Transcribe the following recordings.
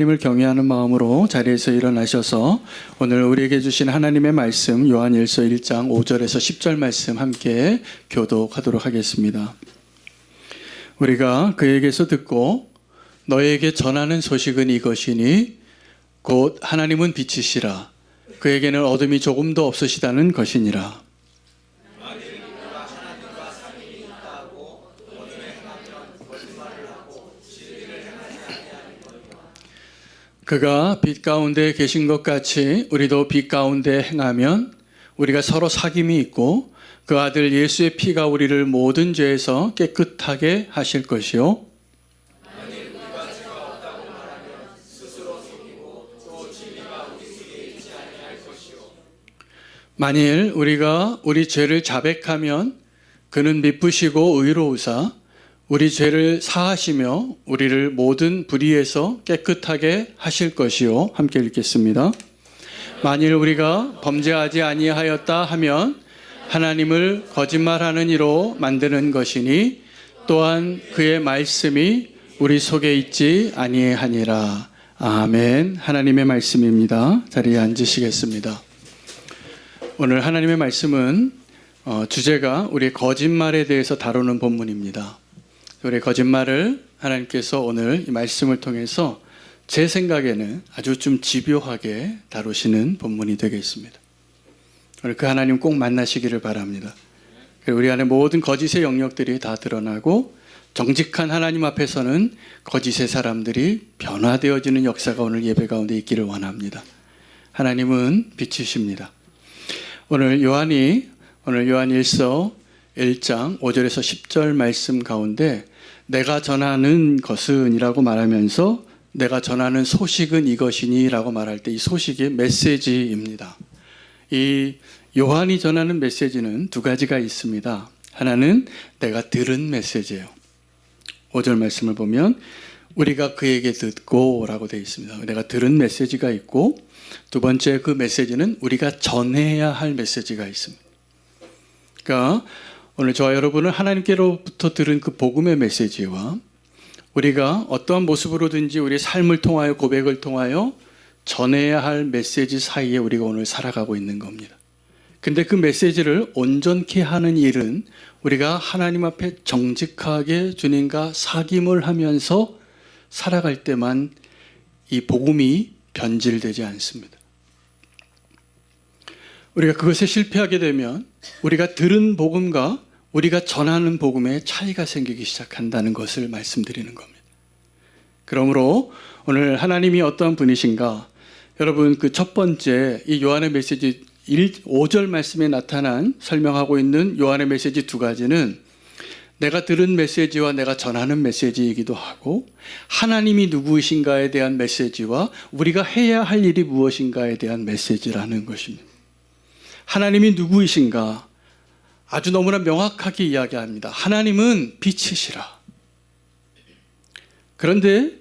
하나님을 경외하는 마음으로 자리에서 일어나셔서 오늘 우리에게 주신 하나님의 말씀 요한일서 1장 5절에서 10절 말씀 함께 교독하도록 하겠습니다. 우리가 그에게서 듣고 너에게 전하는 소식은 이것이니 곧 하나님은 빛이시라 그에게는 어둠이 조금도 없으시다는 것이니라. 그가 빛 가운데 계신 것 같이 우리도 빛 가운데 행하면 우리가 서로 사귐이 있고 그 아들 예수의 피가 우리를 모든 죄에서 깨끗하게 하실 것이요. 만일 우리가 우리 죄를 자백하면 그는 미쁘시고 의로우사 우리 죄를 사하시며 우리를 모든 불의에서 깨끗하게 하실 것이요. 함께 읽겠습니다. 만일 우리가 범죄하지 아니하였다 하면 하나님을 거짓말하는 이로 만드는 것이니 또한 그의 말씀이 우리 속에 있지 아니하니라. 아멘. 하나님의 말씀입니다. 자리에 앉으시겠습니다. 오늘 하나님의 말씀은 주제가 우리의 거짓말에 대해서 다루는 본문입니다. 우리의 거짓말을 하나님께서 오늘 이 말씀을 통해서 제 생각에는 아주 좀 집요하게 다루시는 본문이 되겠습니다. 오늘 그 하나님 꼭 만나시기를 바랍니다. 우리 안에 모든 거짓의 영역들이 다 드러나고 정직한 하나님 앞에서는 거짓의 사람들이 변화되어지는 역사가 오늘 예배 가운데 있기를 원합니다. 하나님은 빛이십니다. 오늘 요한일서 1장 5절에서 10절 말씀 가운데 내가 전하는 것은 이라고 말하면서 내가 전하는 소식은 이것이니 라고 말할 때 이 소식이 메시지입니다. 이 요한이 전하는 메시지는 두 가지가 있습니다. 하나는 내가 들은 메시지예요. 5절 말씀을 보면 우리가 그에게 듣고 라고 되어 있습니다. 내가 들은 메시지가 있고 두 번째 그 메시지는 우리가 전해야 할 메시지가 있습니다. 그러니까 오늘 저와 여러분은 하나님께로부터 들은 그 복음의 메시지와 우리가 어떠한 모습으로든지 우리의 삶을 통하여 고백을 통하여 전해야 할 메시지 사이에 우리가 오늘 살아가고 있는 겁니다. 근데 그 메시지를 온전케 하는 일은 우리가 하나님 앞에 정직하게 주님과 사귐을 하면서 살아갈 때만 이 복음이 변질되지 않습니다. 우리가 그것에 실패하게 되면 우리가 들은 복음과 우리가 전하는 복음에 차이가 생기기 시작한다는 것을 말씀드리는 겁니다. 그러므로 오늘 하나님이 어떠한 분이신가? 여러분 그 첫 번째 이 요한의 메시지 5절 말씀에 나타난 설명하고 있는 요한의 메시지 두 가지는 내가 들은 메시지와 내가 전하는 메시지이기도 하고 하나님이 누구이신가에 대한 메시지와 우리가 해야 할 일이 무엇인가에 대한 메시지라는 것입니다. 하나님이 누구이신가? 아주 너무나 명확하게 이야기합니다. 하나님은 빛이시라. 그런데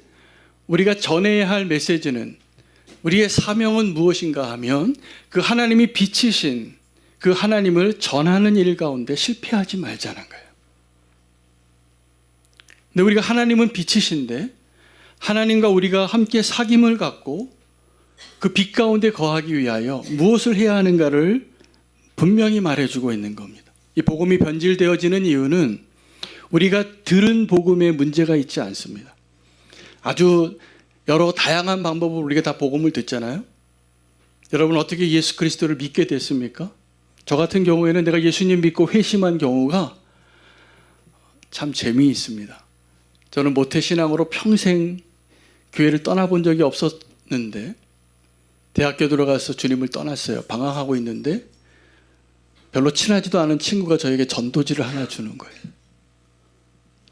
우리가 전해야 할 메시지는 우리의 사명은 무엇인가 하면 그 하나님이 빛이신 그 하나님을 전하는 일 가운데 실패하지 말자는 거예요. 근데 우리가 하나님은 빛이신데 하나님과 우리가 함께 사귐을 갖고 그 빛 가운데 거하기 위하여 무엇을 해야 하는가를 분명히 말해주고 있는 겁니다. 이 복음이 변질되어지는 이유는 우리가 들은 복음에 문제가 있지 않습니다. 아주 여러 다양한 방법으로 우리가 다 복음을 듣잖아요. 여러분 어떻게 예수 그리스도를 믿게 됐습니까? 저 같은 경우에는 내가 예수님 믿고 회심한 경우가 참 재미있습니다. 저는 모태신앙으로 평생 교회를 떠나본 적이 없었는데 대학교 들어가서 주님을 떠났어요. 방황하고 있는데 별로 친하지도 않은 친구가 저에게 전도지를 하나 주는 거예요.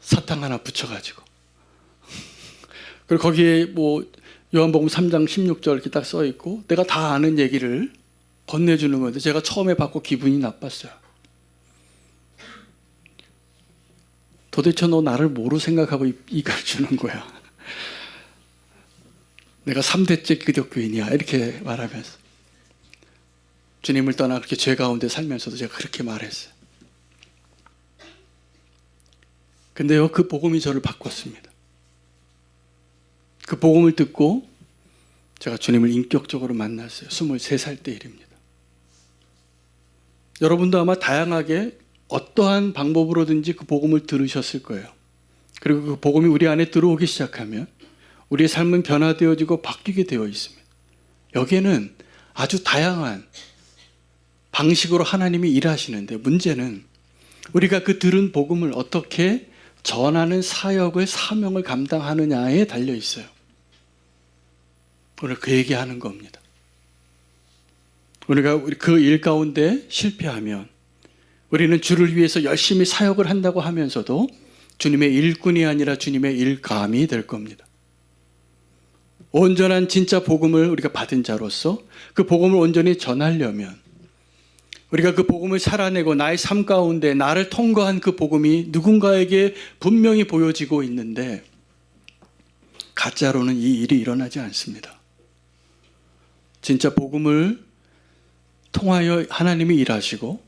사탕 하나 붙여가지고. 그리고 거기에 요한복음 3장 16절 이렇게 딱 써있고 내가 다 아는 얘기를 건네주는 건데 제가 처음에 받고 기분이 나빴어요. 도대체 너 나를 뭐로 생각하고 이걸 주는 거야. 내가 3대째 기독교인이야 이렇게 말하면서 주님을 떠나 그렇게 죄 가운데 살면서도 제가 그렇게 말했어요. 근데요 그 복음이 저를 바꿨습니다. 그 복음을 듣고 제가 주님을 인격적으로 만났어요. 23살 때 일입니다. 여러분도 아마 다양하게 어떠한 방법으로든지 그 복음을 들으셨을 거예요. 그리고 그 복음이 우리 안에 들어오기 시작하면 우리의 삶은 변화되어지고 바뀌게 되어 있습니다. 여기에는 아주 다양한 방식으로 하나님이 일하시는데, 문제는 우리가 그 들은 복음을 어떻게 전하는 사역을, 사명을 감당하느냐에 달려 있어요. 오늘 그 얘기하는 겁니다. 우리가 그 일 가운데 실패하면 우리는 주를 위해서 열심히 사역을 한다고 하면서도 주님의 일꾼이 아니라 주님의 일감이 될 겁니다. 온전한 진짜 복음을 우리가 받은 자로서 그 복음을 온전히 전하려면 우리가 그 복음을 살아내고 나의 삶 가운데 나를 통과한 그 복음이 누군가에게 분명히 보여지고 있는데, 가짜로는 이 일이 일어나지 않습니다. 진짜 복음을 통하여 하나님이 일하시고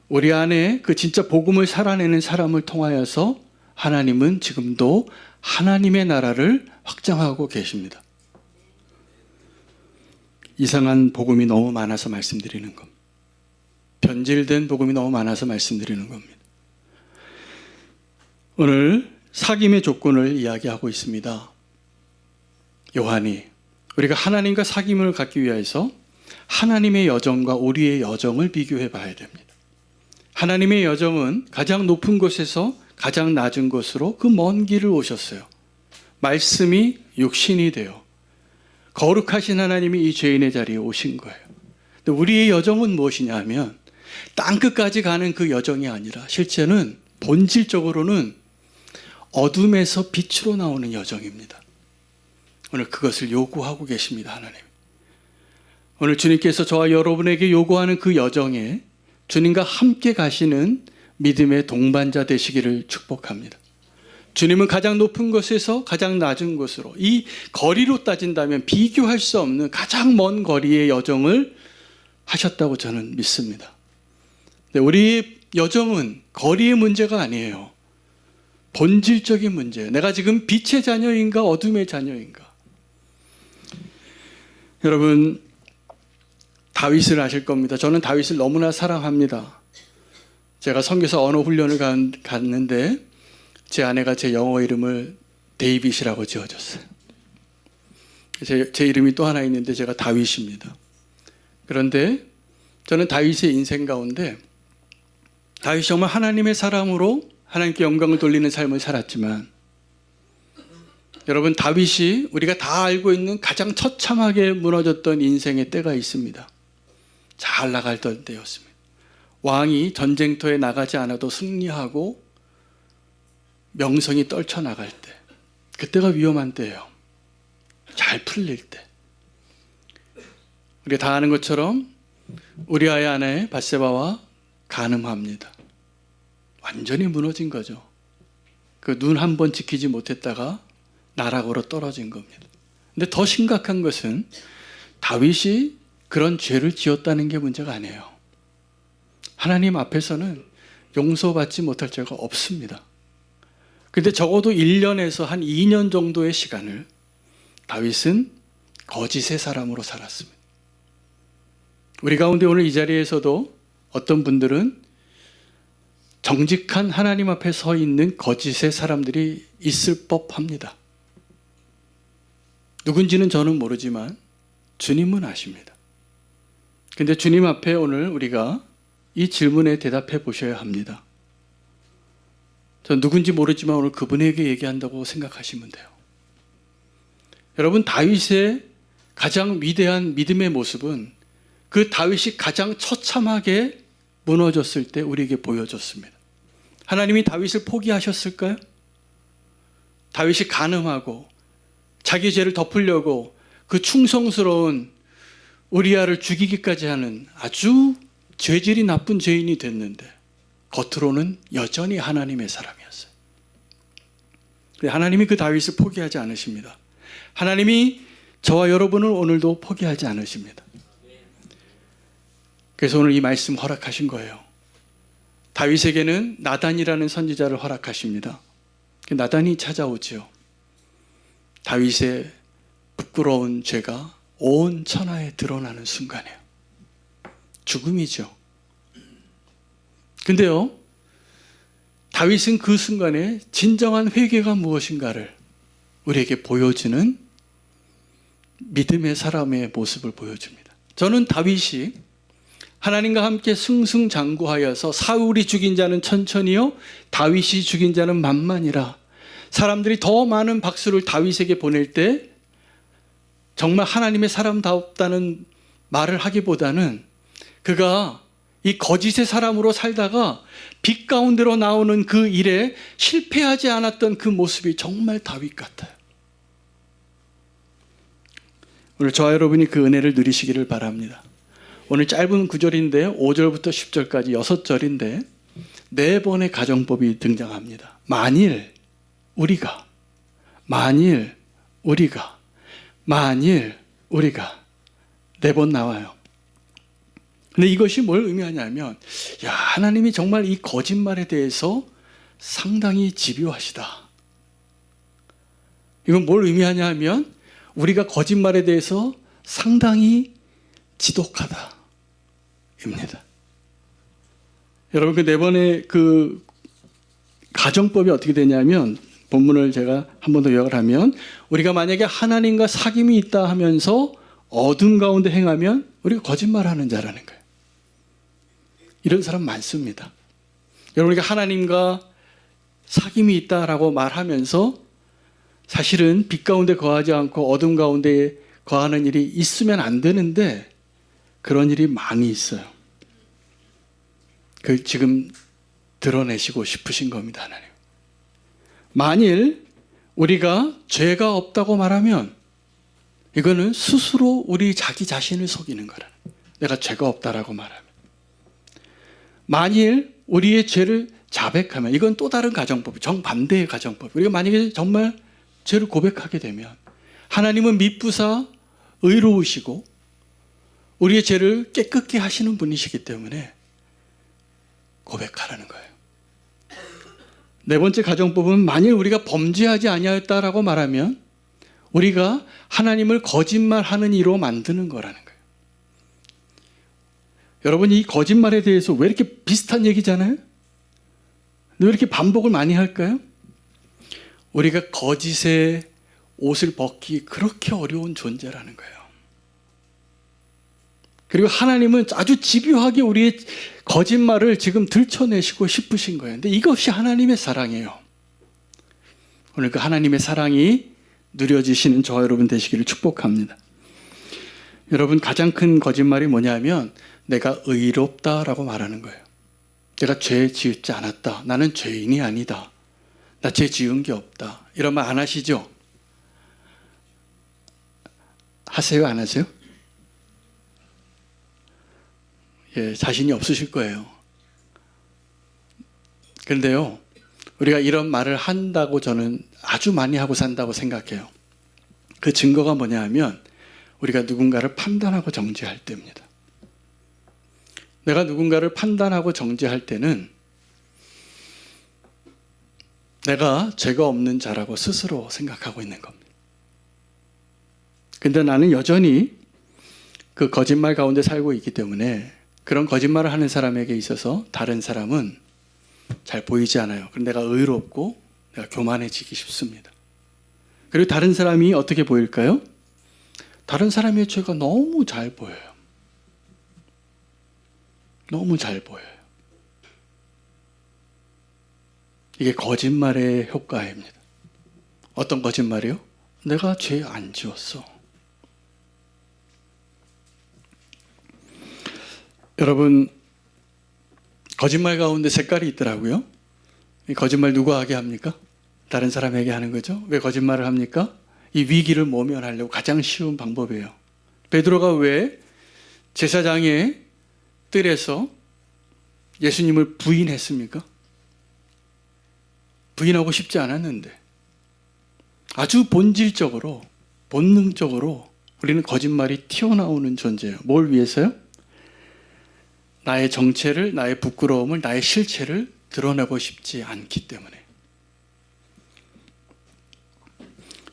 우리 안에 그 진짜 복음을 살아내는 사람을 통하여서 하나님은 지금도 하나님의 나라를 확장하고 계십니다. 이상한 복음이 너무 많아서 말씀드리는 겁니다. 변질된 복음이 너무 많아서 말씀드리는 겁니다. 오늘 사귐의 조건을 이야기하고 있습니다. 요한이 우리가 하나님과 사귐을 갖기 위해서 하나님의 여정과 우리의 여정을 비교해 봐야 됩니다. 하나님의 여정은 가장 높은 곳에서 가장 낮은 곳으로 그 먼 길을 오셨어요. 말씀이 육신이 되어 거룩하신 하나님이 이 죄인의 자리에 오신 거예요. 근데 우리의 여정은 무엇이냐 하면 땅끝까지 가는 그 여정이 아니라 실제는 본질적으로는 어둠에서 빛으로 나오는 여정입니다. 오늘 그것을 요구하고 계십니다, 하나님. 오늘 주님께서 저와 여러분에게 요구하는 그 여정에 주님과 함께 가시는 믿음의 동반자 되시기를 축복합니다. 주님은 가장 높은 곳에서 가장 낮은 곳으로, 이 거리로 따진다면 비교할 수 없는 가장 먼 거리의 여정을 하셨다고 저는 믿습니다. 우리의 여정은 거리의 문제가 아니에요. 본질적인 문제. 내가 지금 빛의 자녀인가 어둠의 자녀인가. 여러분, 다윗을 아실 겁니다. 저는 다윗을 너무나 사랑합니다. 제가 선교사 언어 훈련을 갔는데 제 아내가 제 영어 이름을 데이빗이라고 지어줬어요. 제 이름이 또 하나 있는데 제가 다윗입니다. 그런데 저는 다윗의 인생 가운데 다윗이 정말 하나님의 사람으로 하나님께 영광을 돌리는 삶을 살았지만, 여러분, 다윗이 우리가 다 알고 있는 가장 처참하게 무너졌던 인생의 때가 있습니다. 잘 나갈 때였습니다. 왕이 전쟁터에 나가지 않아도 승리하고 명성이 떨쳐나갈 때, 그때가 위험한 때예요. 잘 풀릴 때. 우리가 다 아는 것처럼 우리아의 아내 밧세바와 간음합니다. 완전히 무너진 거죠. 그 눈 한 번 지키지 못했다가 나락으로 떨어진 겁니다. 근데 더 심각한 것은 다윗이 그런 죄를 지었다는 게 문제가 아니에요. 하나님 앞에서는 용서받지 못할 죄가 없습니다. 근데 적어도 1년에서 한 2년 정도의 시간을 다윗은 거짓의 사람으로 살았습니다. 우리 가운데 오늘 이 자리에서도 어떤 분들은 정직한 하나님 앞에 서 있는 거짓의 사람들이 있을 법합니다. 누군지는 저는 모르지만 주님은 아십니다. 근데 주님 앞에 오늘 우리가 이 질문에 대답해 보셔야 합니다. 전 누군지 모르지만 오늘 그분에게 얘기한다고 생각하시면 돼요. 여러분, 다윗의 가장 위대한 믿음의 모습은 그 다윗이 가장 처참하게 무너졌을 때 우리에게 보여줬습니다. 하나님이 다윗을 포기하셨을까요? 다윗이 간음하고 자기 죄를 덮으려고 그 충성스러운 우리아를 죽이기까지 하는 아주 죄질이 나쁜 죄인이 됐는데 겉으로는 여전히 하나님의 사람이었어요. 하나님이 그 다윗을 포기하지 않으십니다. 하나님이 저와 여러분을 오늘도 포기하지 않으십니다. 그래서 오늘 이 말씀 허락하신 거예요. 다윗에게는 나단이라는 선지자를 허락하십니다. 나단이 찾아오지요. 다윗의 부끄러운 죄가 온 천하에 드러나는 순간이에요. 죽음이죠. 근데요, 다윗은 그 순간에 진정한 회개가 무엇인가를 우리에게 보여주는 믿음의 사람의 모습을 보여줍니다. 저는 다윗이 하나님과 함께 승승장구하여서 사울이 죽인 자는 천천히요 다윗이 죽인 자는 만만이라, 사람들이 더 많은 박수를 다윗에게 보낼 때 정말 하나님의 사람답다는 말을 하기보다는 그가 이 거짓의 사람으로 살다가 빛 가운데로 나오는 그 일에 실패하지 않았던 그 모습이 정말 다윗 같아요. 오늘 저와 여러분이 그 은혜를 누리시기를 바랍니다. 오늘 짧은 구절인데 5절부터 10절까지 6절인데 4번의 가정법이 등장합니다. 만일 우리가 4번 나와요. 근데 이것이 뭘 의미하냐면, 야, 하나님이 정말 이 거짓말에 대해서 상당히 집요하시다. 이건 뭘 의미하냐 하면 우리가 거짓말에 대해서 상당히 지독하다 입니다. 여러분, 그 4번의 그 가정법이 어떻게 되냐면, 본문을 제가 한 번 더 요약을 하면, 우리가 만약에 하나님과 사귐이 있다 하면서 어둠 가운데 행하면 우리가 거짓말하는 자라는 거예요. 이런 사람 많습니다. 여러분, 우리가 하나님과 사귐이 있다라고 말하면서 사실은 빛 가운데 거하지 않고 어둠 가운데 거하는 일이 있으면 안 되는데 그런 일이 많이 있어요. 그 지금 드러내시고 싶으신 겁니다, 하나님. 만일 우리가 죄가 없다고 말하면 이거는 스스로 우리 자기 자신을 속이는 거라는 거예요. 내가 죄가 없다라고 말하면. 만일 우리의 죄를 자백하면, 이건 또 다른 가정법, 정반대의 가정법. 우리가 만약에 정말 죄를 고백하게 되면 하나님은 미쁘사 의로우시고 우리의 죄를 깨끗게 하시는 분이시기 때문에 고백하라는 거예요. 4번째 가정법은 만일 우리가 범죄하지 아니하였다라고 말하면 우리가 하나님을 거짓말하는 이로 만드는 거라는 거예요. 여러분, 이 거짓말에 대해서 왜 이렇게 비슷한 얘기잖아요? 왜 이렇게 반복을 많이 할까요? 우리가 거짓의 옷을 벗기 그렇게 어려운 존재라는 거예요. 그리고 하나님은 아주 집요하게 우리의 거짓말을 지금 들춰내시고 싶으신 거예요. 근데 이것이 하나님의 사랑이에요. 오늘 그 하나님의 사랑이 누려지시는 저와 여러분 되시기를 축복합니다. 여러분, 가장 큰 거짓말이 뭐냐면 내가 의롭다라고 말하는 거예요. 내가 죄 지었지 않았다. 나는 죄인이 아니다. 나 죄 지은 게 없다. 이런 말 안 하시죠? 하세요? 안 하세요? 예, 자신이 없으실 거예요. 그런데요, 우리가 이런 말을 한다고 저는 아주 많이 하고 산다고 생각해요. 그 증거가 뭐냐 하면 우리가 누군가를 판단하고 정죄할 때입니다. 내가 누군가를 판단하고 정죄할 때는 내가 죄가 없는 자라고 스스로 생각하고 있는 겁니다. 근데 나는 여전히 그 거짓말 가운데 살고 있기 때문에 그런 거짓말을 하는 사람에게 있어서 다른 사람은 잘 보이지 않아요. 그럼 내가 의롭고 내가 교만해지기 쉽습니다. 그리고 다른 사람이 어떻게 보일까요? 다른 사람의 죄가 너무 잘 보여요. 너무 잘 보여요. 이게 거짓말의 효과입니다. 어떤 거짓말이요? 내가 죄 안 지었어. 여러분, 거짓말 가운데 색깔이 있더라고요. 이 거짓말 누가 하게 합니까? 다른 사람에게 하는 거죠. 왜 거짓말을 합니까? 이 위기를 모면하려고 가장 쉬운 방법이에요. 베드로가 왜 제사장의 뜰에서 예수님을 부인했습니까? 부인하고 싶지 않았는데 아주 본질적으로, 본능적으로 우리는 거짓말이 튀어나오는 존재예요. 뭘 위해서요? 나의 정체를, 나의 부끄러움을, 나의 실체를 드러내고 싶지 않기 때문에.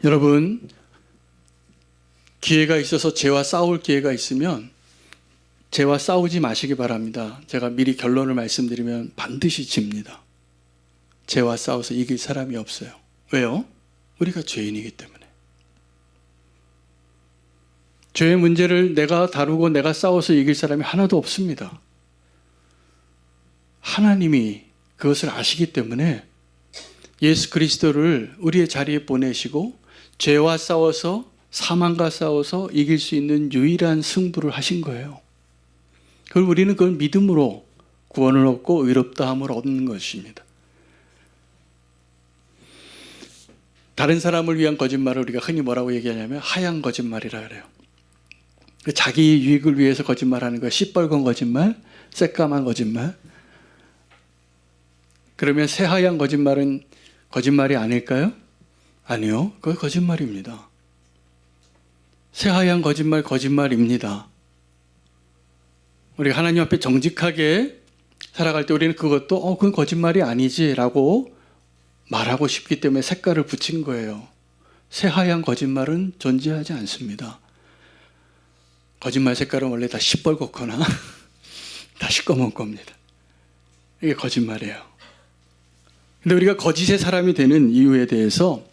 여러분, 기회가 있어서 죄와 싸울 기회가 있으면 죄와 싸우지 마시기 바랍니다. 제가 미리 결론을 말씀드리면 반드시 집니다. 죄와 싸워서 이길 사람이 없어요. 왜요? 우리가 죄인이기 때문에. 죄의 문제를 내가 다루고 내가 싸워서 이길 사람이 하나도 없습니다. 하나님이 그것을 아시기 때문에 예수 그리스도를 우리의 자리에 보내시고 죄와 싸워서 사망과 싸워서 이길 수 있는 유일한 승부를 하신 거예요. 그걸 우리는 그걸 믿음으로 구원을 얻고 의롭다함을 얻는 것입니다. 다른 사람을 위한 거짓말을 우리가 흔히 뭐라고 얘기하냐면 하얀 거짓말이라 그래요. 자기 유익을 위해서 거짓말하는 거예요. 시뻘건 거짓말, 새까만 거짓말. 그러면 새하얀 거짓말은 거짓말이 아닐까요? 아니요. 그건 거짓말입니다. 새하얀 거짓말, 거짓말입니다. 우리가 하나님 앞에 정직하게 살아갈 때 우리는 그것도 그건 거짓말이 아니지라고 말하고 싶기 때문에 색깔을 붙인 거예요. 새하얀 거짓말은 존재하지 않습니다. 거짓말 색깔은 원래 다 시뻘겋거나 다 시꺼먼 겁니다. 이게 거짓말이에요. 근데 우리가 거짓의 사람이 되는 이유에 대해서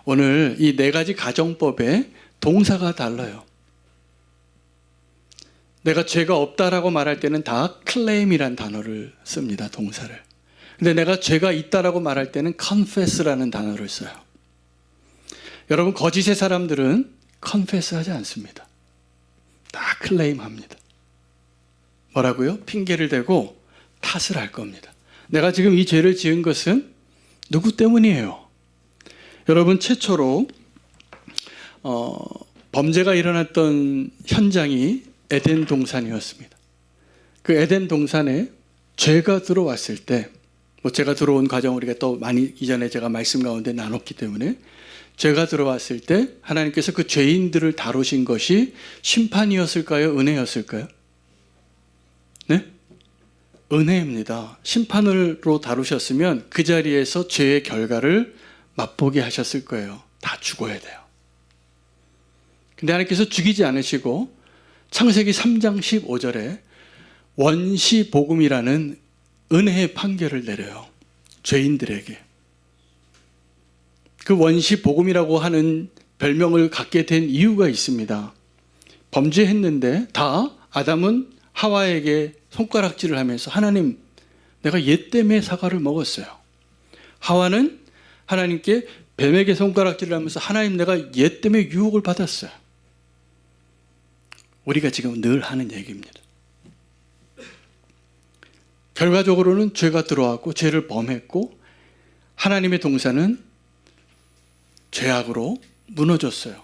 오늘 이 4가지 가정법에 동사가 달라요. 내가 죄가 없다라고 말할 때는 다 claim이란 단어를 씁니다. 동사를. 근데 내가 죄가 있다라고 말할 때는 confess라는 단어를 써요. 여러분, 거짓의 사람들은 confess 하지 않습니다. 다 claim 합니다. 뭐라고요? 핑계를 대고 탓을 할 겁니다. 내가 지금 이 죄를 지은 것은 누구 때문이에요? 여러분, 최초로 범죄가 일어났던 현장이 에덴 동산이었습니다. 그 에덴 동산에 죄가 들어왔을 때, 죄가 들어온 과정 우리가 또 많이 이전에 제가 말씀 가운데 나눴기 때문에 죄가 들어왔을 때 하나님께서 그 죄인들을 다루신 것이 심판이었을까요? 은혜였을까요? 네? 은혜입니다. 심판으로 다루셨으면 그 자리에서 죄의 결과를 맛보게 하셨을 거예요. 다 죽어야 돼요. 근데 하나님께서 죽이지 않으시고 창세기 3장 15절에 원시복음이라는 은혜의 판결을 내려요. 죄인들에게. 그 원시복음이라고 하는 별명을 갖게 된 이유가 있습니다. 범죄했는데 다 아담은 하와에게 손가락질을 하면서 하나님, 내가 얘 때문에 사과를 먹었어요. 하와는 하나님께 뱀에게 손가락질을 하면서 하나님, 내가 얘 때문에 유혹을 받았어요. 우리가 지금 늘 하는 얘기입니다. 결과적으로는 죄가 들어왔고 죄를 범했고 하나님의 동산은 죄악으로 무너졌어요.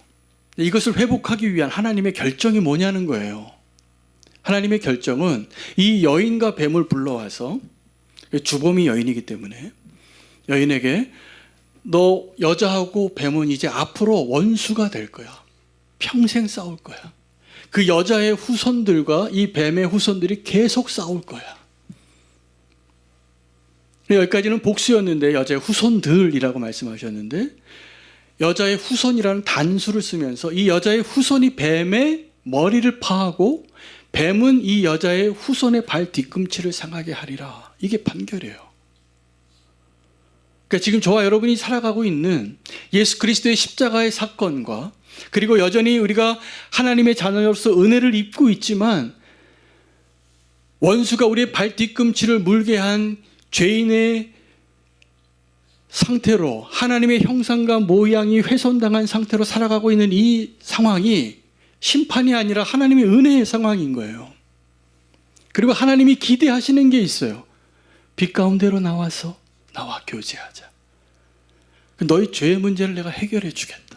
이것을 회복하기 위한 하나님의 결정이 뭐냐는 거예요. 하나님의 결정은 이 여인과 뱀을 불러와서, 주범이 여인이기 때문에 여인에게 너 여자하고 뱀은 이제 앞으로 원수가 될 거야. 평생 싸울 거야. 그 여자의 후손들과 이 뱀의 후손들이 계속 싸울 거야. 여기까지는 복수였는데 여자의 후손들이라고 말씀하셨는데 여자의 후손이라는 단수를 쓰면서 이 여자의 후손이 뱀의 머리를 파하고 뱀은 이 여자의 후손의 발 뒤꿈치를 상하게 하리라. 이게 판결이에요. 그러니까 지금 저와 여러분이 살아가고 있는 예수 그리스도의 십자가의 사건과 그리고 여전히 우리가 하나님의 자녀로서 은혜를 입고 있지만 원수가 우리의 발 뒤꿈치를 물게 한 죄인의 상태로 하나님의 형상과 모양이 훼손당한 상태로 살아가고 있는 이 상황이 심판이 아니라 하나님의 은혜의 상황인 거예요. 그리고 하나님이 기대하시는 게 있어요. 빛 가운데로 나와서 나와 교제하자. 너희 죄의 문제를 내가 해결해 주겠다.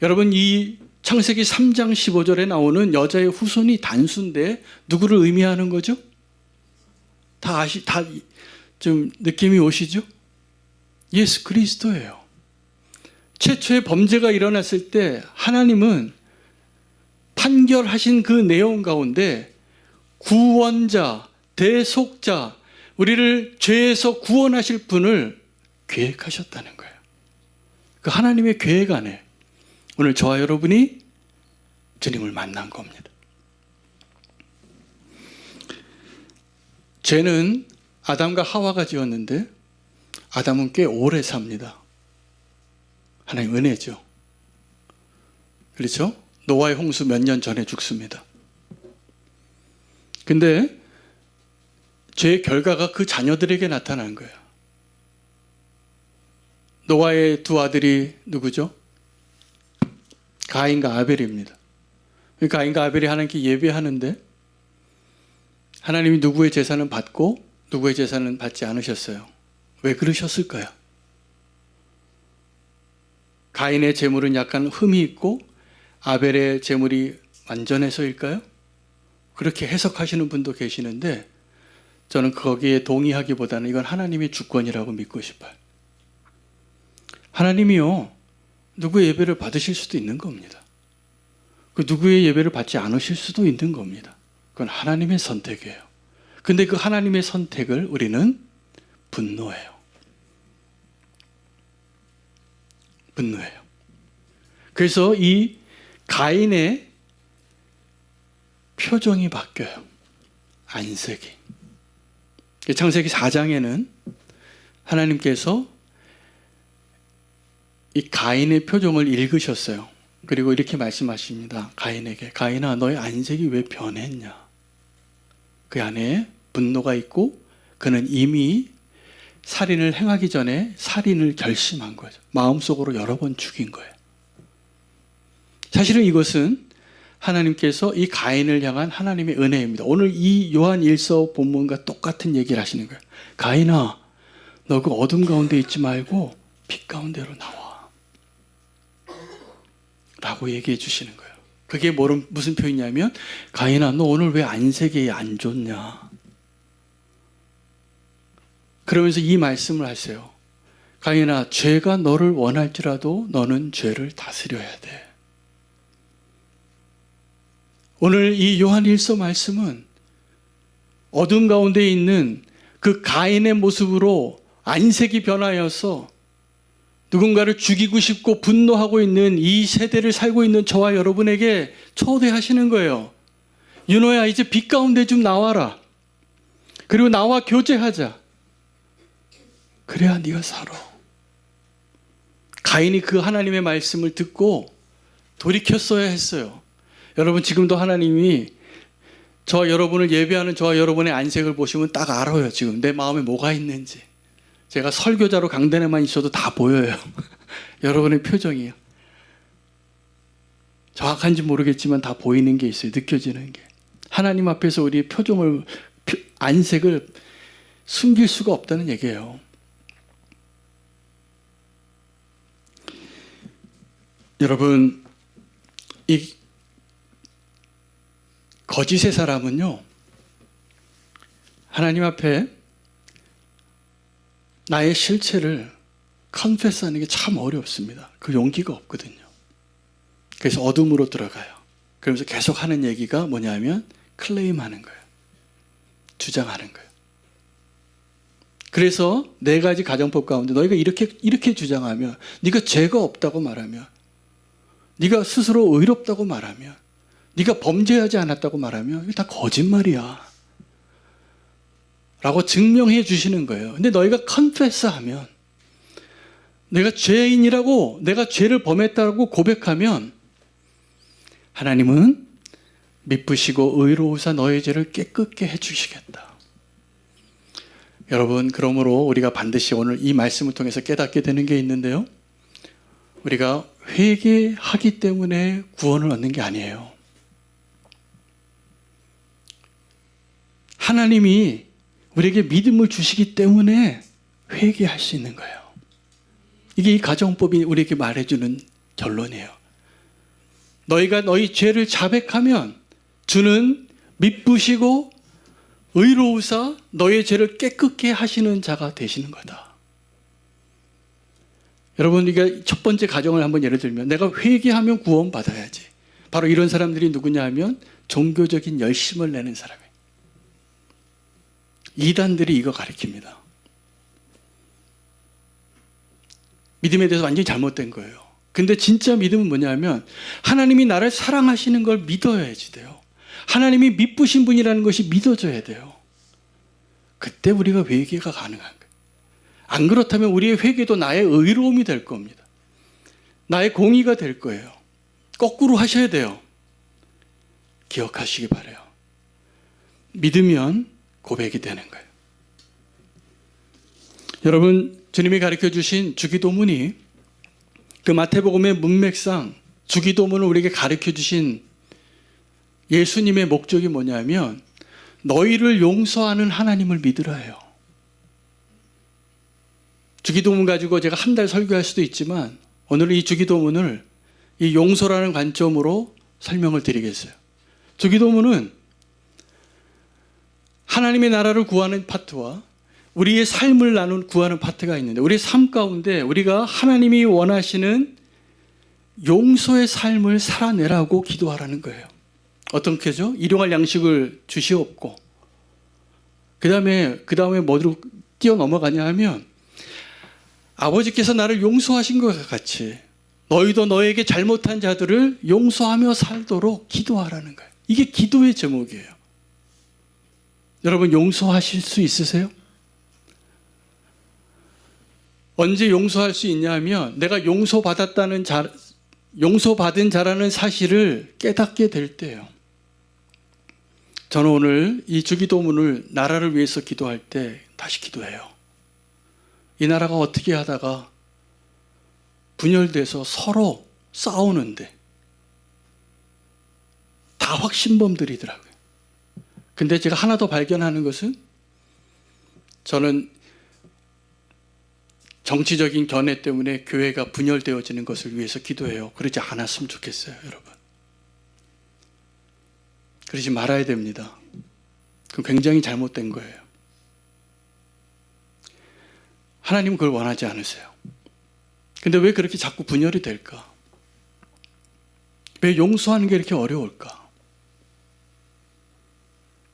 여러분, 이 창세기 3장 15절에 나오는 여자의 후손이 단수인데 누구를 의미하는 거죠? 다 좀 느낌이 오시죠? 예수 그리스도예요. 최초의 범죄가 일어났을 때 하나님은 판결하신 그 내용 가운데 구원자, 대속자, 우리를 죄에서 구원하실 분을 계획하셨다는 거예요. 그 하나님의 계획 안에 오늘 저와 여러분이 주님을 만난 겁니다. 죄는 아담과 하와가 지었는데 아담은 꽤 오래 삽니다. 하나님 은혜죠. 그렇죠? 노아의 홍수 몇 년 전에 죽습니다. 근데 죄의 결과가 그 자녀들에게 나타난 거예요. 노아의 두 아들이 누구죠? 가인과 아벨입니다. 가인과 아벨이 하나님께 예배하는데 하나님이 누구의 제사는 받고 누구의 제사는 받지 않으셨어요. 왜 그러셨을까요? 가인의 제물은 약간 흠이 있고 아벨의 제물이 완전해서일까요? 그렇게 해석하시는 분도 계시는데 저는 거기에 동의하기보다는 이건 하나님의 주권이라고 믿고 싶어요. 하나님이요, 누구의 예배를 받으실 수도 있는 겁니다. 그 누구의 예배를 받지 않으실 수도 있는 겁니다. 그건 하나님의 선택이에요. 근데 그 하나님의 선택을 우리는 분노해요. 분노해요. 그래서 이 가인의 표정이 바뀌어요. 안색이. 창세기 4장에는 하나님께서 이 가인의 표정을 읽으셨어요. 그리고 이렇게 말씀하십니다. 가인에게, 가인아, 너의 안색이 왜 변했냐? 그 안에 분노가 있고 그는 이미 살인을 행하기 전에 살인을 결심한 거죠. 마음속으로 여러 번 죽인 거예요. 사실은 이것은 하나님께서 이 가인을 향한 하나님의 은혜입니다. 오늘 이 요한 1서 본문과 똑같은 얘기를 하시는 거예요. 가인아, 너 그 어둠 가운데 있지 말고 빛 가운데로 나와. 라고 얘기해 주시는 거예요. 그게 무슨 표현이냐면, 가인아, 너 오늘 왜 안색이 안 좋냐? 그러면서 이 말씀을 하세요. 가인아, 죄가 너를 원할지라도 너는 죄를 다스려야 돼. 오늘 이 요한 1서 말씀은 어둠 가운데 있는 그 가인의 모습으로 안색이 변하여서 누군가를 죽이고 싶고 분노하고 있는 이 세대를 살고 있는 저와 여러분에게 초대하시는 거예요. 윤호야, 이제 빛 가운데 좀 나와라. 그리고 나와 교제하자. 그래야 네가 살아. 가인이 그 하나님의 말씀을 듣고 돌이켰어야 했어요. 여러분, 지금도 하나님이 저와 여러분을 예배하는 저와 여러분의 안색을 보시면 딱 알아요. 지금 내 마음에 뭐가 있는지. 제가 설교자로 강단에만 있어도 다 보여요. 여러분의 표정이요. 정확한지 모르겠지만 다 보이는 게 있어요. 느껴지는 게. 하나님 앞에서 우리의 표정을, 안색을 숨길 수가 없다는 얘기예요. 여러분, 이 거짓의 사람은요, 하나님 앞에 나의 실체를 컨페스하는 게 참 어렵습니다. 그 용기가 없거든요. 그래서 어둠으로 들어가요. 그러면서 계속 하는 얘기가 뭐냐면 클레임하는 거예요. 주장하는 거예요. 그래서 네 가지 가정법 가운데 너희가 이렇게 주장하면, 네가 죄가 없다고 말하면, 네가 스스로 의롭다고 말하면, 네가 범죄하지 않았다고 말하면 이게 다 거짓말이야 라고 증명해 주시는 거예요. 근데 너희가 컨페스하면, 내가 죄인이라고, 내가 죄를 범했다고 고백하면 하나님은 미쁘시고 의로우사 너희 죄를 깨끗게 해주시겠다. 여러분, 그러므로 우리가 반드시 오늘 이 말씀을 통해서 깨닫게 되는 게 있는데요, 우리가 회개하기 때문에 구원을 얻는 게 아니에요. 하나님이 우리에게 믿음을 주시기 때문에 회개할 수 있는 거예요. 이게 이 가정법이 우리에게 말해주는 결론이에요. 너희가 너희 죄를 자백하면 주는 미쁘시고 의로우사 너희의 죄를 깨끗게 하시는 자가 되시는 거다. 여러분, 우리가 첫 번째 가정을 한번 예를 들면, 내가 회개하면 구원받아야지. 바로 이런 사람들이 누구냐 하면 종교적인 열심을 내는 사람이에요. 이단들이 이거 가르칩니다. 믿음에 대해서 완전히 잘못된 거예요. 근데 진짜 믿음은 뭐냐면 하나님이 나를 사랑하시는 걸 믿어야지 돼요. 하나님이 미쁘신 분이라는 것이 믿어져야 돼요. 그때 우리가 회개가 가능한 거예요. 안 그렇다면 우리의 회개도 나의 의로움이 될 겁니다. 나의 공의가 될 거예요. 거꾸로 하셔야 돼요. 기억하시기 바라요. 믿으면 고백이 되는 거예요. 여러분, 주님이 가르쳐 주신 주기도문이 그 마태복음의 문맥상 주기도문을 우리에게 가르쳐 주신 예수님의 목적이 뭐냐면 너희를 용서하는 하나님을 믿으라예요. 주기도문 가지고 제가 한 달 설교할 수도 있지만 오늘 이 주기도문을 이 용서라는 관점으로 설명을 드리겠어요. 주기도문은 하나님의 나라를 구하는 파트와 우리의 삶을 구하는 파트가 있는데 우리의 삶 가운데 우리가 하나님이 원하시는 용서의 삶을 살아내라고 기도하라는 거예요. 어떻게죠? 일용할 양식을 주시옵고 그 다음에 뭐로 뛰어넘어가냐 하면 아버지께서 나를 용서하신 것 같이 너희도 너에게 잘못한 자들을 용서하며 살도록 기도하라는 거예요. 이게 기도의 제목이에요. 여러분 용서하실 수 있으세요? 언제 용서할 수 있냐면 내가 용서받은 자라는 사실을 깨닫게 될 때예요. 저는 오늘 이 주기도문을 나라를 위해서 기도할 때 다시 기도해요. 이 나라가 어떻게 하다가 분열돼서 서로 싸우는데 다 확신범들이더라고요. 근데 제가 하나 더 발견하는 것은 저는 정치적인 견해 때문에 교회가 분열되어지는 것을 위해서 기도해요. 그러지 않았으면 좋겠어요, 여러분. 그러지 말아야 됩니다. 그건 굉장히 잘못된 거예요. 하나님은 그걸 원하지 않으세요. 근데 왜 그렇게 자꾸 분열이 될까? 왜 용서하는 게 이렇게 어려울까?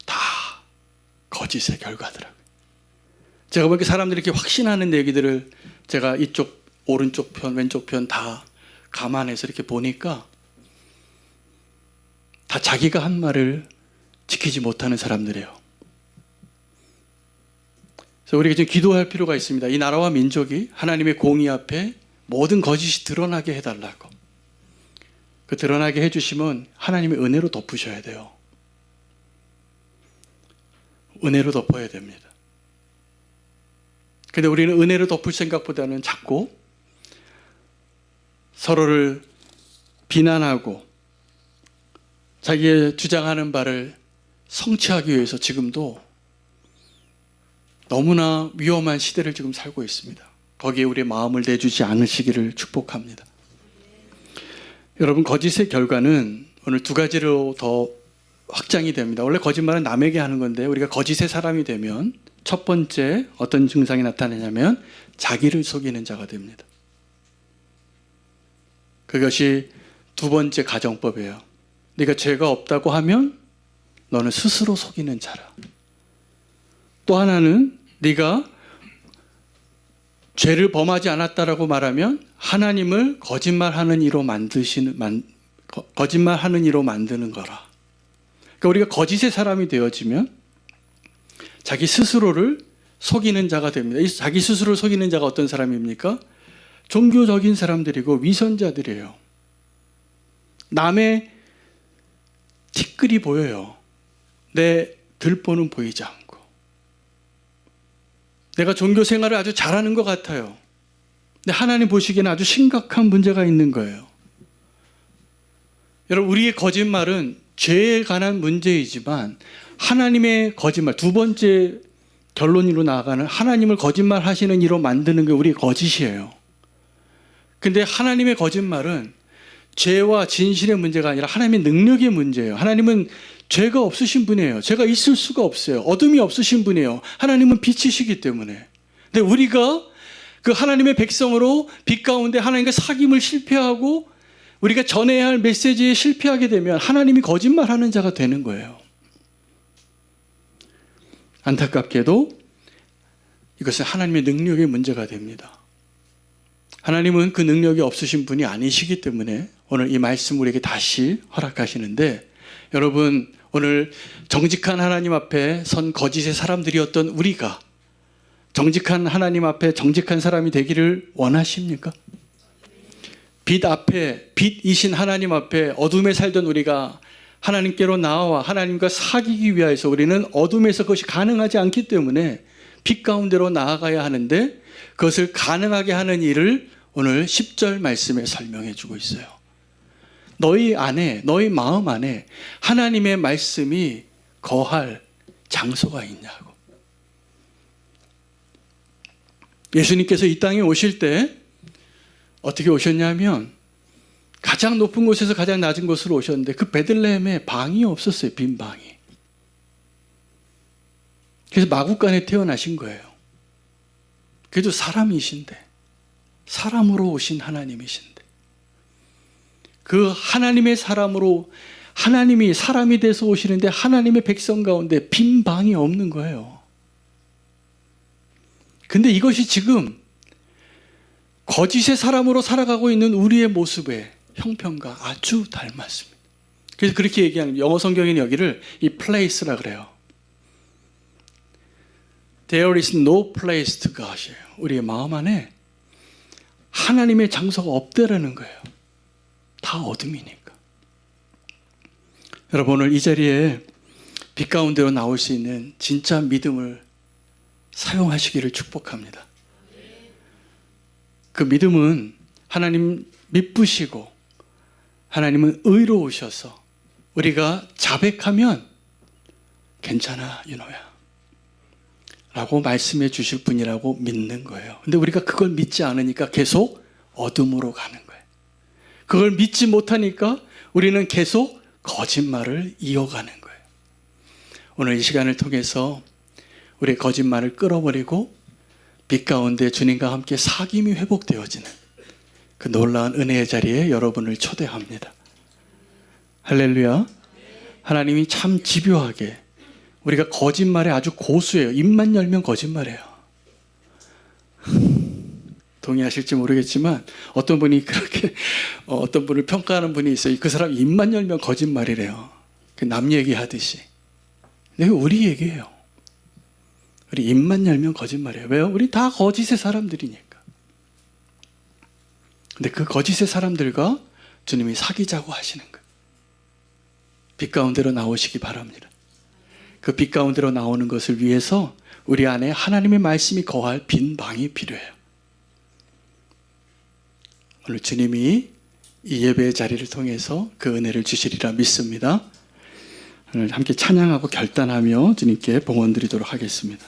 다 거짓의 결과더라고요. 제가 보니까 사람들이 이렇게 확신하는 얘기들을 제가 이쪽 오른쪽 편 왼쪽 편 다 감안해서 이렇게 보니까 다 자기가 한 말을 지키지 못하는 사람들이에요. 그래서 우리가 지금 기도할 필요가 있습니다. 이 나라와 민족이 하나님의 공의 앞에 모든 거짓이 드러나게 해달라고. 그 드러나게 해주시면 하나님의 은혜로 덮으셔야 돼요. 은혜로 덮어야 됩니다. 근데 우리는 은혜로 덮을 생각보다는 자꾸 서로를 비난하고 자기의 주장하는 바를 성취하기 위해서 지금도 너무나 위험한 시대를 지금 살고 있습니다. 거기에 우리의 마음을 내주지 않으시기를 축복합니다. 여러분, 거짓의 결과는 오늘 두 가지로 더 확장이 됩니다. 원래 거짓말은 남에게 하는 건데 우리가 거짓의 사람이 되면 첫 번째 어떤 증상이 나타나냐면 자기를 속이는 자가 됩니다. 그것이 두 번째 가정법이에요. 네가 죄가 없다고 하면 너는 스스로 속이는 자라. 또 하나는 네가 죄를 범하지 않았다라고 말하면 하나님을 거짓말하는 이로 만드는 거라. 그러니까 우리가 거짓의 사람이 되어지면 자기 스스로를 속이는 자가 됩니다. 이 자기 스스로를 속이는 자가 어떤 사람입니까? 종교적인 사람들이고 위선자들이에요. 남의 티끌이 보여요. 내 들보는 보이지 않고. 내가 종교 생활을 아주 잘하는 것 같아요. 근데 하나님 보시기에는 아주 심각한 문제가 있는 거예요. 여러분, 우리의 거짓말은 죄에 관한 문제이지만 하나님의 거짓말, 두 번째 결론으로 나아가는 하나님을 거짓말 하시는 이로 만드는 게 우리의 거짓이에요. 근데 하나님의 거짓말은 죄와 진실의 문제가 아니라 하나님의 능력의 문제예요. 하나님은 죄가 없으신 분이에요. 죄가 있을 수가 없어요. 어둠이 없으신 분이에요. 하나님은 빛이시기 때문에. 근데 우리가 그 하나님의 백성으로 빛 가운데 하나님과 사귐을 실패하고 우리가 전해야 할 메시지에 실패하게 되면 하나님이 거짓말하는 자가 되는 거예요. 안타깝게도 이것은 하나님의 능력의 문제가 됩니다. 하나님은 그 능력이 없으신 분이 아니시기 때문에 오늘 이 말씀 우리에게 다시 허락하시는데, 여러분 오늘 정직한 하나님 앞에 선 거짓의 사람들이었던 우리가 정직한 하나님 앞에 정직한 사람이 되기를 원하십니까? 빛 앞에, 빛이신 하나님 앞에 어둠에 살던 우리가 하나님께로 나와 하나님과 사귀기 위해서 우리는 어둠에서 그것이 가능하지 않기 때문에 빛 가운데로 나아가야 하는데, 그것을 가능하게 하는 일을 오늘 10절 말씀에 설명해 주고 있어요. 너희 안에, 너희 마음 안에 하나님의 말씀이 거할 장소가 있냐고. 예수님께서 이 땅에 오실 때 어떻게 오셨냐면 가장 높은 곳에서 가장 낮은 곳으로 오셨는데, 그 베들레헴에 방이 없었어요. 빈 방이. 그래서 마구간에 태어나신 거예요. 그래도 사람이신데, 사람으로 오신 하나님이신데, 그 하나님의 사람으로 하나님이 사람이 돼서 오시는데 하나님의 백성 가운데 빈 방이 없는 거예요. 근데 이것이 지금 거짓의 사람으로 살아가고 있는 우리의 모습의 형편과 아주 닮았습니다. 그래서 그렇게 얘기하는, 영어 성경에는 여기를 이 place라 그래요. There is no place to God이에요. 우리의 마음 안에 하나님의 장소가 없다라는 거예요. 다 어둠이니까. 여러분 오늘 이 자리에 빛 가운데로 나올 수 있는 진짜 믿음을 사용하시기를 축복합니다. 그 믿음은 하나님 미쁘시고 하나님은 의로우셔서 우리가 자백하면 괜찮아 윤호야 라고 말씀해 주실 분이라고 믿는 거예요. 근데 우리가 그걸 믿지 않으니까 계속 어둠으로 가는 거예요. 그걸 믿지 못하니까 우리는 계속 거짓말을 이어가는 거예요. 오늘 이 시간을 통해서 우리의 거짓말을 끌어버리고 빛 가운데 주님과 함께 사귐이 회복되어지는 그 놀라운 은혜의 자리에 여러분을 초대합니다. 할렐루야. 하나님이 참 집요하게, 우리가 거짓말에 아주 고수예요. 입만 열면 거짓말이에요. 동의하실지 모르겠지만 어떤 분이 그렇게 어떤 분을 평가하는 분이 있어요. 그 사람 입만 열면 거짓말이래요. 남 얘기하듯이. 근데 우리 얘기예요. 우리 입만 열면 거짓말이에요. 왜요? 우리 다 거짓의 사람들이니까. 근데 그 거짓의 사람들과 주님이 사귀자고 하시는 거예요. 빛 가운데로 나오시기 바랍니다. 그 빛 가운데로 나오는 것을 위해서 우리 안에 하나님의 말씀이 거할 빈 방이 필요해요. 오늘 주님이 이 예배의 자리를 통해서 그 은혜를 주시리라 믿습니다. 오늘 함께 찬양하고 결단하며 주님께 봉헌 드리도록 하겠습니다.